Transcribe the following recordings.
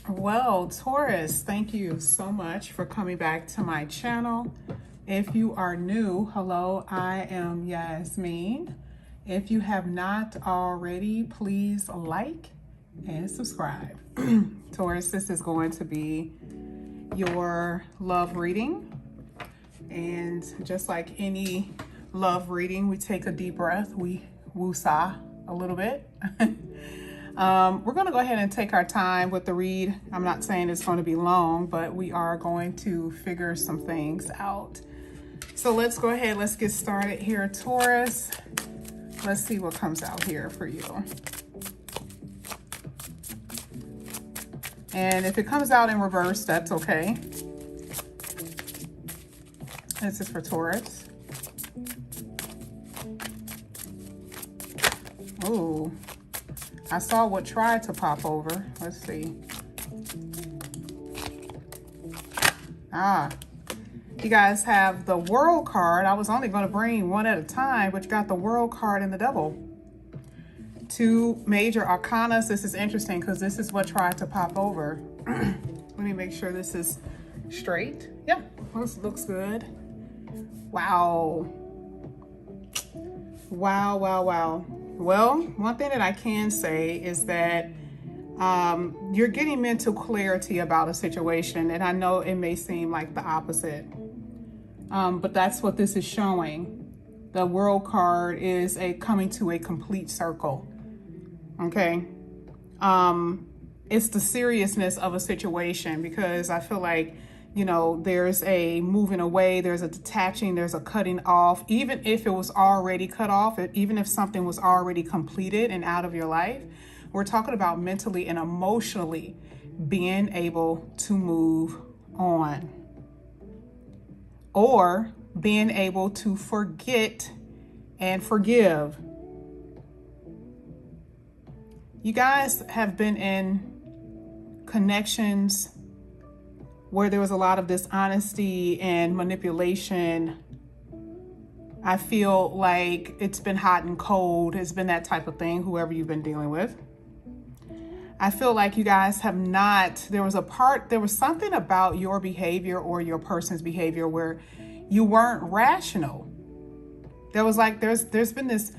Well, Taurus, thank you so much for coming back to my channel. If you are new, hello, I am Yasmin. If you have not already, please like and subscribe. Taurus, this is going to be your love reading. And just like any love reading, we take a deep breath, we woo-saw a little bit. We're going to go ahead and take our time with the read. I'm not saying it's going to be long, but we are going to figure some things out. So let's go ahead. Let's get started here, Taurus. Let's see what comes out here for you. And if it comes out in reverse, that's okay. This is for Taurus. Ooh. I saw what tried to pop over. Let's see. You guys have the World card. I was only going to bring one at a time, but you got the World card and the Devil. Two major arcanas. This is interesting because this is what tried to pop over. Let me make sure this is straight. Yeah, this looks good. Wow. Wow, wow, wow. Well, one thing that I can say is that you're getting mental clarity about a situation, and I know it may seem like the opposite, but that's what this is showing. The World card is coming to a complete circle, okay? It's the seriousness of a situation, because I feel like, you know, there's a moving away, there's a detaching, there's a cutting off. Even if it was already cut off, even if something was already completed and out of your life, we're talking about mentally and emotionally being able to move on, or being able to forget and forgive. You guys have been in connections where there was a lot of dishonesty and manipulation. I feel like it's been hot and cold. It's been that type of thing, whoever you've been dealing with. I feel like you guys have not, there was something about your behavior or your person's behavior where you weren't rational. There was like, there's been this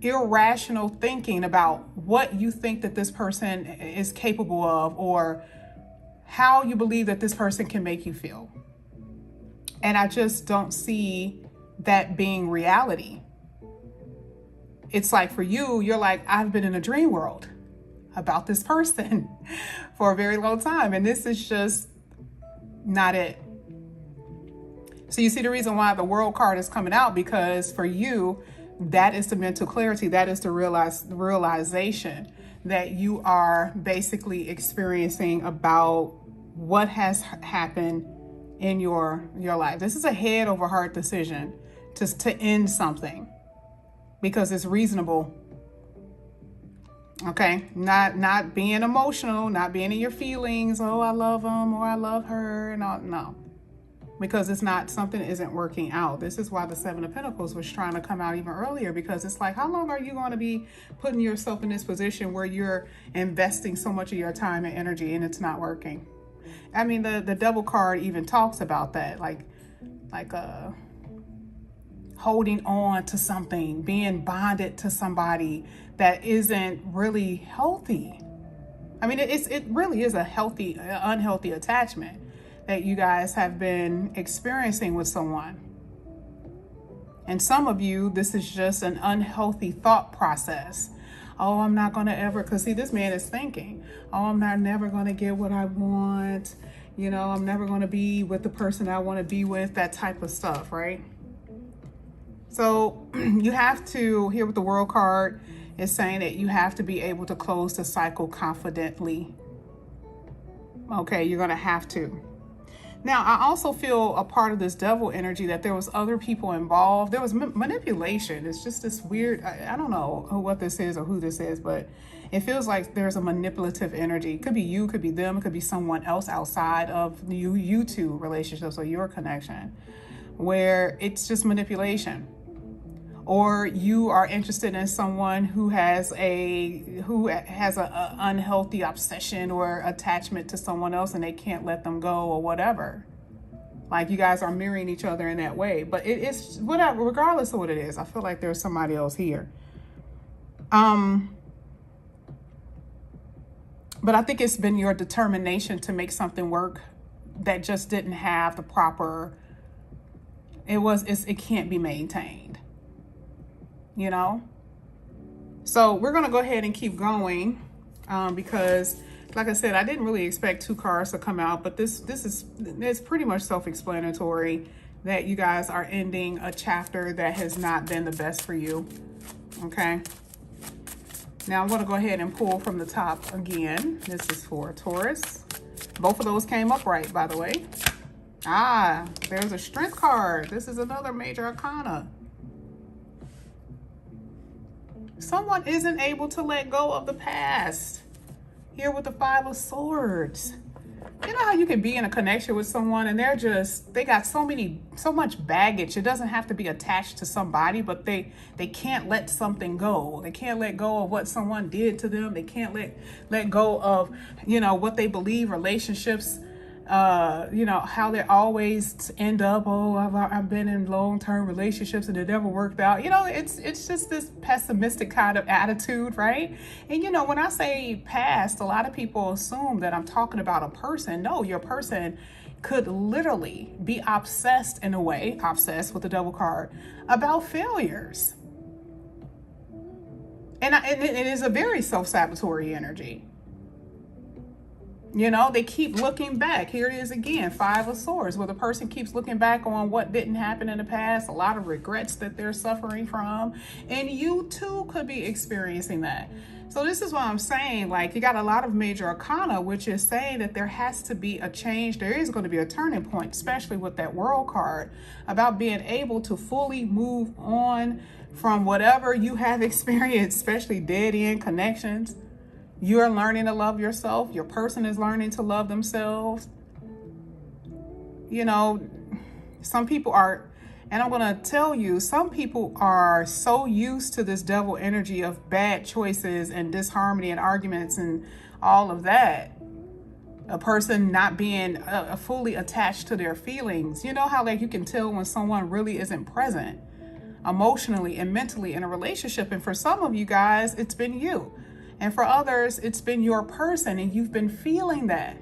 irrational thinking about what you think that this person is capable of, or how you believe that this person can make you feel. And I just don't see that being reality. It's like for you, you're like, I've been in a dream world about this person for a very long time, and this is just not it. So you see the reason why the World card is coming out, because for you, that is the mental clarity, that is the realization that you are basically experiencing about what has happened in your life. This is a head over heart decision to end something because it's reasonable. Okay, not being emotional, not being in your feelings. Oh, I love him or I love her, and all, no, because it's not, something isn't working out. This is why the Seven of Pentacles was trying to come out even earlier, because it's like, how long are you going to be putting yourself in this position where you're investing so much of your time and energy and it's not working? I mean, the Devil card even talks about that, like holding on to something, being bonded to somebody that isn't really healthy. I mean, it really is a unhealthy attachment that you guys have been experiencing with someone. And some of you, this is just an unhealthy thought process. Oh, I'm not going to ever, because see, this man is thinking, oh, I'm never going to get what I want. You know, I'm never going to be with the person I want to be with, that type of stuff, right? So you have to, here with the World card, is saying that you have to be able to close the cycle confidently. Okay, you're going to have to. Now, I also feel a part of this Devil energy that there was other people involved. There was manipulation. It's just this weird, I don't know what this is or who this is, but it feels like there's a manipulative energy. It could be you, could be them, it could be someone else outside of you two relationships or your connection, where it's just manipulation. or you are interested in someone who has a unhealthy obsession or attachment to someone else and they can't let them go or whatever. Like you guys are mirroring each other in that way. But it's whatever, regardless of what it is. I feel like there's somebody else here. But I think it's been your determination to make something work that just didn't have the proper, it can't be maintained, you know? So we're going to go ahead and keep going because like I said, I didn't really expect 2 cards to come out, but it's pretty much self-explanatory that you guys are ending a chapter that has not been the best for you. Okay. Now I'm going to go ahead and pull from the top again. This is for Taurus. Both of those came up right, by the way. Ah, there's a strength card. This is another major arcana. Someone isn't able to let go of the past. Here with the 5 of Swords. You know how you can be in a connection with someone and they got so much baggage. It doesn't have to be attached to somebody, but they can't let something go. They can't let go of what someone did to them. They can't let go of, you know, what they believe relationships, you know, how they always end up, oh, I've been in long-term relationships and it never worked out. You know, it's just this pessimistic kind of attitude, right? And, you know, when I say past, a lot of people assume that I'm talking about a person. No, your person could literally be obsessed in a way, obsessed with the Devil card, about failures. And it is a very self-sabotatory energy. You know, they keep looking back. Here it is again, 5 of Swords, where the person keeps looking back on what didn't happen in the past, a lot of regrets that they're suffering from. And you too could be experiencing that. So this is what I'm saying. Like, you got a lot of major arcana, which is saying that there has to be a change. There is going to be a turning point, especially with that World card, about being able to fully move on from whatever you have experienced, especially dead-end connections. You're learning to love yourself. Your person is learning to love themselves. You know, some people are, and I'm going to tell you, some people are so used to this devil energy of bad choices and disharmony and arguments and all of that. A person not being fully attached to their feelings. You know how, like, you can tell when someone really isn't present emotionally and mentally in a relationship. And for some of you guys, it's been you. And for others, it's been your person, and you've been feeling that.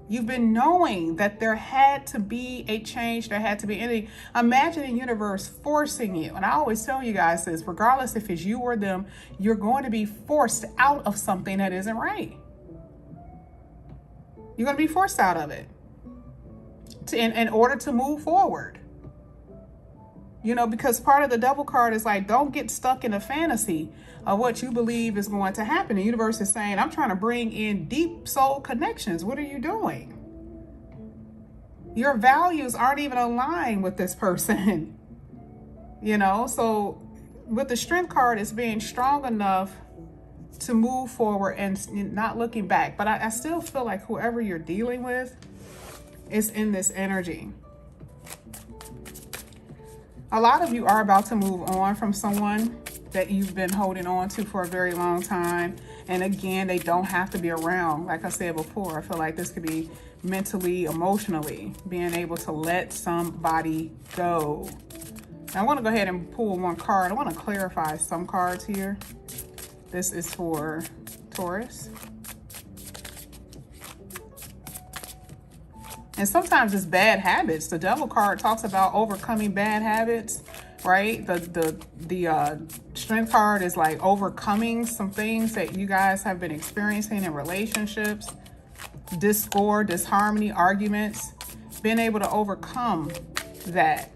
You've been knowing that there had to be a change, there had to be any. Imagine the universe forcing you. And I always tell you guys this, regardless if it's you or them, you're going to be forced out of something that isn't right. You're going to be forced out of it in order to move forward. You know, because part of the Devil card is like, don't get stuck in a fantasy of what you believe is going to happen. The universe is saying, I'm trying to bring in deep soul connections. What are you doing? Your values aren't even aligned with this person. You know, so with the Strength card, it's being strong enough to move forward and not looking back. But I still feel like whoever you're dealing with is in this energy. A lot of you are about to move on from someone that you've been holding on to for a very long time. And again, they don't have to be around. Like I said before, I feel like this could be mentally, emotionally, being able to let somebody go. Now, I want to go ahead and pull one card. I want to clarify some cards here. This is for Taurus. And sometimes it's bad habits. The Devil card talks about overcoming bad habits, right? The Strength card is like overcoming some things that you guys have been experiencing in relationships, discord, disharmony, arguments, being able to overcome that.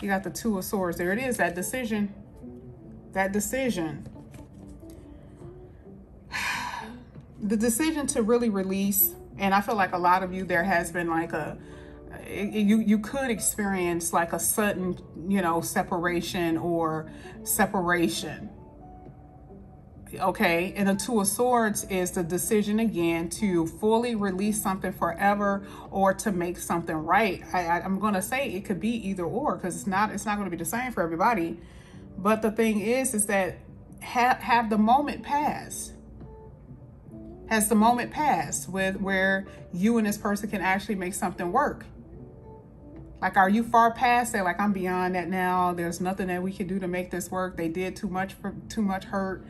You got the 2 of Swords. There it is, that decision. That decision. The decision to really release. And I feel like a lot of you, there has been like you could experience like a sudden, you know, separation or separation. Okay, and the Two of Swords is the decision again to fully release something forever or to make something right. I'm going to say it could be either or, because it's not going to be the same for everybody. But the thing is that have the moment passed? Has the moment passed with where you and this person can actually make something work? Like, are you far past that? Like, I'm beyond that now. There's nothing that we can do to make this work. They did too much hurt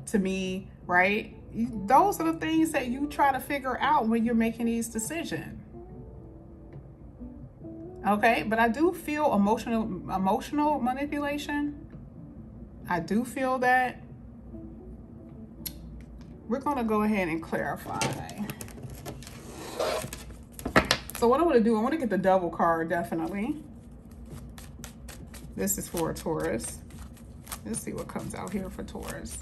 to me, right? Those are the things that you try to figure out when you're making these decisions. Okay, but I do feel emotional manipulation. I do feel that. We're going to go ahead and clarify. So what I want to do, I want to get the double card, definitely. This is for a Taurus. Let's see what comes out here for Taurus.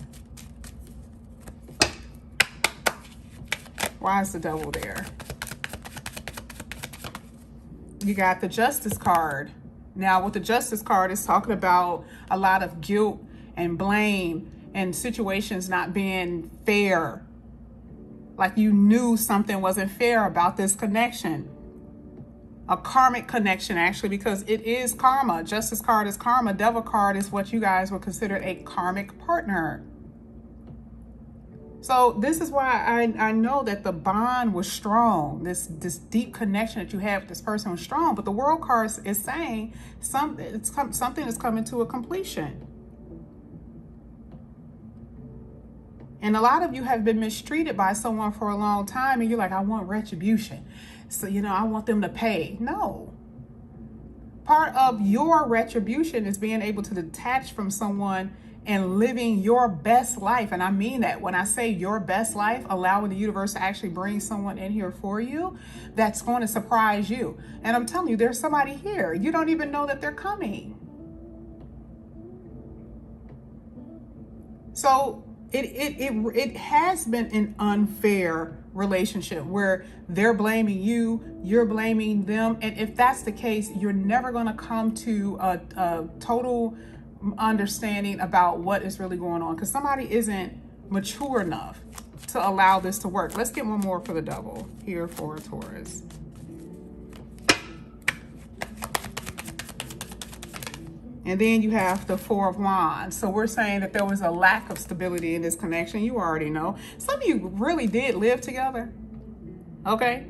Why is the devil there? You got the Justice card. Now, with the Justice card, it's talking about a lot of guilt and blame and situations not being fair. Like you knew something wasn't fair about this connection. A karmic connection, actually, because it is karma. Justice card is karma. Devil card is what you guys would consider a karmic partner. So this is why I know that the bond was strong. This deep connection that you have with this person was strong. But the World card is saying something is coming to a completion. And a lot of you have been mistreated by someone for a long time, and you're like, I want retribution. So, I want them to pay. No. Part of your retribution is being able to detach from someone and living your best life. And I mean that. When I say your best life, allowing the universe to actually bring someone in here for you, that's going to surprise you. And I'm telling you, there's somebody here. You don't even know that they're coming. So it has been an unfair relationship where they're blaming you, you're blaming them. And if that's the case, you're never going to come to a total understanding about what is really going on, because somebody isn't mature enough to allow this to work. Let's get one more for the devil here for Taurus. And then you have the Four of Wands. So we're saying that there was a lack of stability in this connection. You already know. Some of you really did live together. Okay.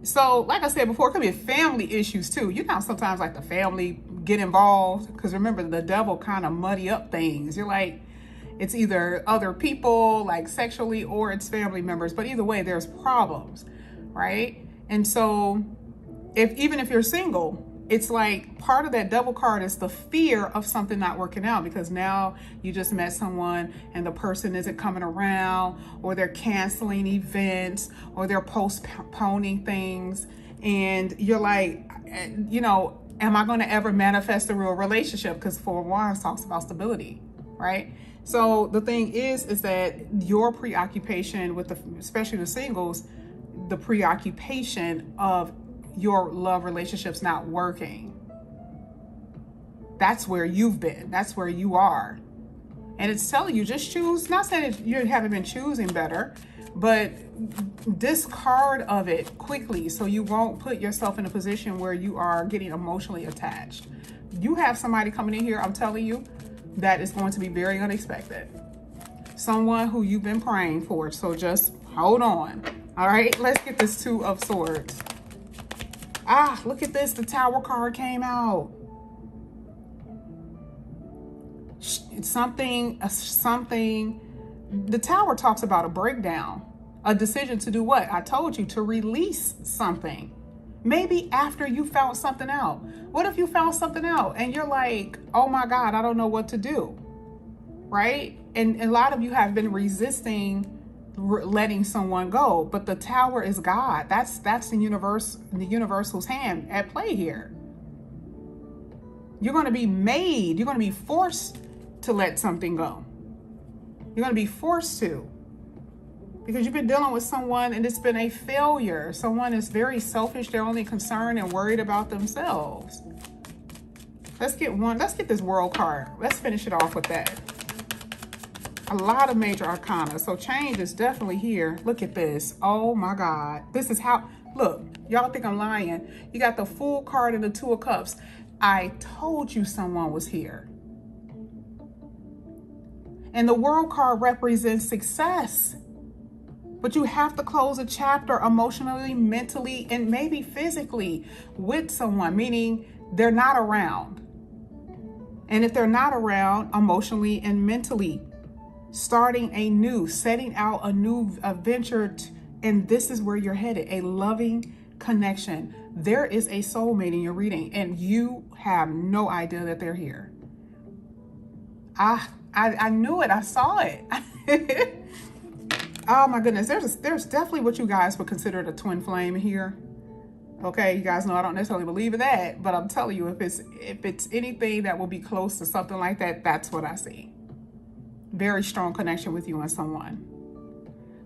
So like I said before, it could be family issues too. Sometimes like the family get involved, because remember, the devil kind of muddy up things. You're like, it's either other people, like sexually, or it's family members. But either way, there's problems, right? And so even if you're single, it's like part of that devil card is the fear of something not working out, because now you just met someone and the person isn't coming around, or they're canceling events, or they're postponing things. And you're like, am I going to ever manifest a real relationship? Because Four of Wands talks about stability, right? So the thing is that your preoccupation with especially the singles, the preoccupation of your love relationships not working. That's where you've been. That's where you are. And it's telling you, just choose, not saying that you haven't been choosing better, but discard of it quickly so you won't put yourself in a position where you are getting emotionally attached. You have somebody coming in here, I'm telling you, that is going to be very unexpected. Someone who you've been praying for. So just hold on. All right, let's get this Two of Swords. Look at this. The Tower card came out. It's something. The Tower talks about a breakdown, a decision to do what? I told you, to release something. Maybe after you found something out. What if you found something out and you're like, oh my God, I don't know what to do, right? And a lot of you have been resisting letting someone go, but the Tower is God. That's the universal's hand at play here. You're going to be forced to let something go. You're going to be forced to, because you've been dealing with someone and it's been a failure. Someone is very selfish. They're only concerned and worried about themselves. Let's get this World card. Let's finish it off with that. A lot of major arcana. So change is definitely here. Look at this. Oh my God. This is how, look, y'all think I'm lying. You got the Fool card and the Two of Cups. I told you someone was here. And the World card represents success. But you have to close a chapter emotionally, mentally, and maybe physically with someone, meaning they're not around. And if they're not around emotionally and mentally, starting anew, setting out a new venture, and this is where you're headed, a loving connection. There is a soulmate in your reading, and you have no idea that they're here. I knew it. I saw it. Oh my goodness. There's definitely what you guys would consider the twin flame here. Okay, you guys know I don't necessarily believe in that, but I'm telling you, if it's anything that will be close to something like that, that's what I see. Very strong connection with you and someone.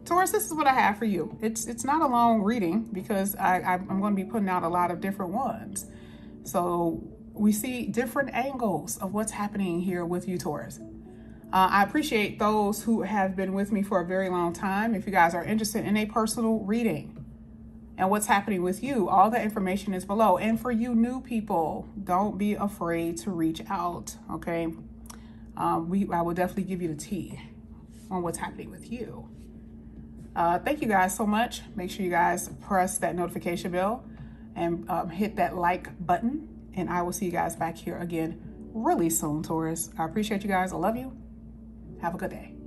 Taurus, this is what I have for you. It's not a long reading because I'm going to be putting out a lot of different ones. So we see different angles of what's happening here with you, Taurus. I appreciate those who have been with me for a very long time. If you guys are interested in a personal reading and what's happening with you, all the information is below. And for you new people, don't be afraid to reach out, okay? I will definitely give you the tea on what's happening with you. Thank you guys so much. Make sure you guys press that notification bell and hit that like button. And I will see you guys back here again really soon, Taurus. I appreciate you guys. I love you. Have a good day.